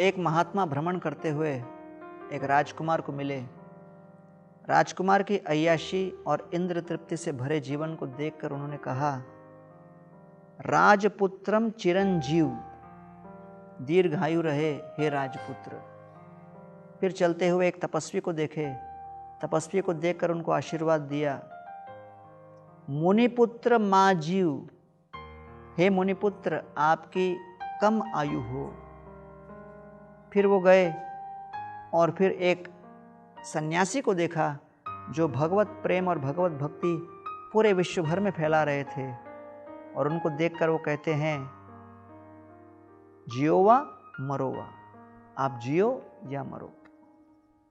एक महात्मा भ्रमण करते हुए एक राजकुमार को मिले। राजकुमार की अय्याशी और इंद्र तृप्ति से भरे जीवन को देखकर उन्होंने कहा, राजपुत्रम चिरंजीव, दीर्घायु रहे हे राजपुत्र। फिर चलते हुए एक तपस्वी को देखे। तपस्वी को देखकर उनको आशीर्वाद दिया, मुनिपुत्र मां जीव, हे मुनिपुत्र आपकी कम आयु हो। फिर वो गए और फिर एक सन्यासी को देखा जो भगवत प्रेम और भगवत भक्ति पूरे विश्व भर में फैला रहे थे, और उनको देखकर वो कहते हैं, जियोवा मरोवा, आप जियो या मरो।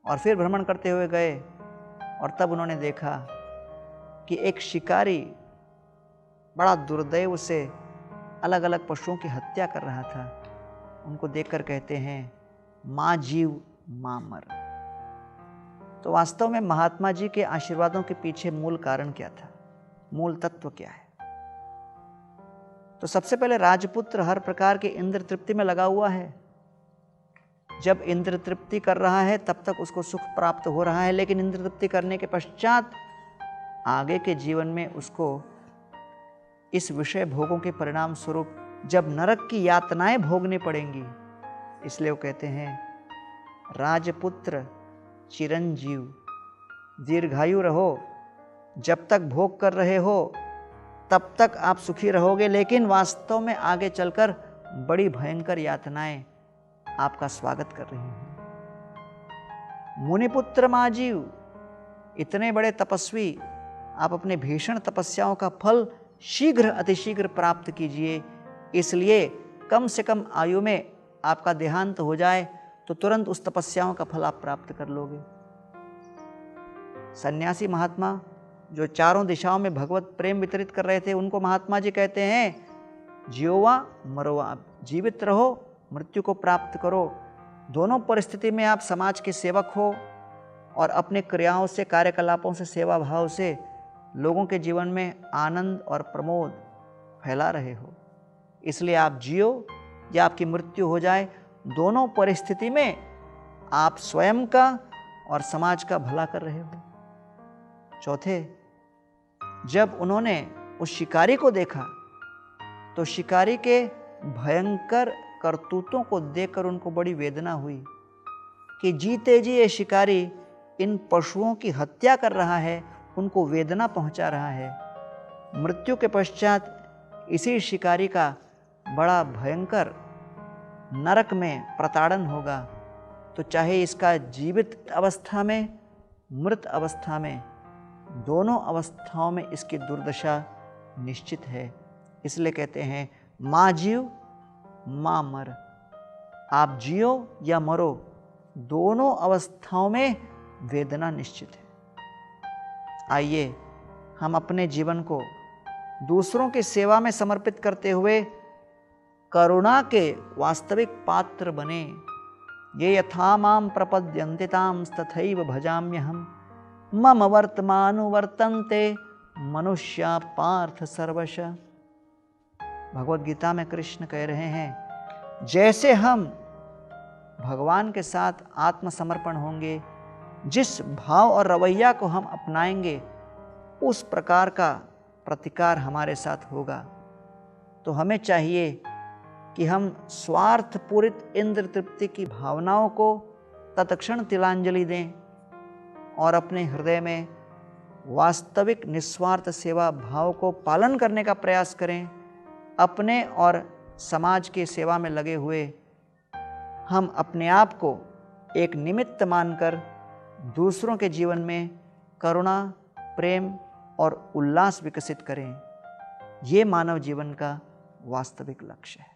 और फिर भ्रमण करते हुए गए और तब उन्होंने देखा कि एक शिकारी बड़ा दुर्दैव से अलग अलग पशुओं की हत्या कर रहा था। उनको देखकर कहते हैं, मां जीव मां मर। तो वास्तव में महात्मा जी के आशीर्वादों के पीछे मूल कारण क्या था, मूल तत्व क्या है? तो सबसे पहले राजपुत्र हर प्रकार के इंद्र तृप्ति में लगा हुआ है। जब इंद्र तृप्ति कर रहा है तब तक उसको सुख प्राप्त हो रहा है, लेकिन इंद्र तृप्ति करने के पश्चात आगे के जीवन में उसको इस विषय भोगों के परिणाम स्वरूप जब नरक की यातनाएं भोगनी पड़ेंगी, इसलिए वो कहते हैं, राजपुत्र चिरंजीव, दीर्घायु रहो। जब तक भोग कर रहे हो तब तक आप सुखी रहोगे, लेकिन वास्तव में आगे चलकर बड़ी भयंकर यातनाएं आपका स्वागत कर रही हैं। मुनिपुत्र माजीव, इतने बड़े तपस्वी, आप अपने भीषण तपस्याओं का फल शीघ्र अतिशीघ्र प्राप्त कीजिए। इसलिए कम से कम आयु में आपका देहांत हो जाए तो तुरंत उस तपस्याओं का फल आप प्राप्त कर लोगे। सन्यासी महात्मा जो चारों दिशाओं में भगवत प्रेम वितरित कर रहे थे, उनको महात्मा जी कहते हैं, जियोवा मरोवा, आप जीवित रहो, मृत्यु को प्राप्त करो। दोनों परिस्थिति में आप समाज के सेवक हो और अपने क्रियाओं से, कार्यकलापों से, सेवा भाव से लोगों के जीवन में आनंद और प्रमोद फैला रहे हो। इसलिए आप जियो या आपकी मृत्यु हो जाए, दोनों परिस्थिति में आप स्वयं का और समाज का भला कर रहे हो। चौथे, जब उन्होंने उस शिकारी को देखा तो शिकारी के भयंकर करतूतों को देखकर उनको बड़ी वेदना हुई कि जीते जी ये शिकारी इन पशुओं की हत्या कर रहा है, उनको वेदना पहुंचा रहा है। मृत्यु के पश्चात इसी शिकारी का बड़ा भयंकर नरक में प्रताड़न होगा। तो चाहे इसका जीवित अवस्था में, मृत अवस्था में, दोनों अवस्थाओं में इसकी दुर्दशा निश्चित है। इसलिए कहते हैं, मां जीव मां मर, आप जियो या मरो, दोनों अवस्थाओं में वेदना निश्चित है। आइए हम अपने जीवन को दूसरों की सेवा में समर्पित करते हुए करुणा के वास्तविक पात्र बने। ये यथा मां प्रपद्यन्ते तां तथैव भजाम्यहम्, मम वर्तमानुवर्तन्ते मनुष्या पार्थ सर्वशः। भगवत गीता में कृष्ण कह रहे हैं, जैसे हम भगवान के साथ आत्मसमर्पण होंगे, जिस भाव और रवैया को हम अपनाएंगे, उस प्रकार का प्रतिकार हमारे साथ होगा। तो हमें चाहिए कि हम स्वार्थ पूरित इंद्र तृप्ति की भावनाओं को तत्क्षण तिलांजलि दें और अपने हृदय में वास्तविक निस्वार्थ सेवा भाव को पालन करने का प्रयास करें। अपने और समाज की सेवा में लगे हुए हम अपने आप को एक निमित्त मानकर दूसरों के जीवन में करुणा, प्रेम और उल्लास विकसित करें। ये मानव जीवन का वास्तविक लक्ष्य है।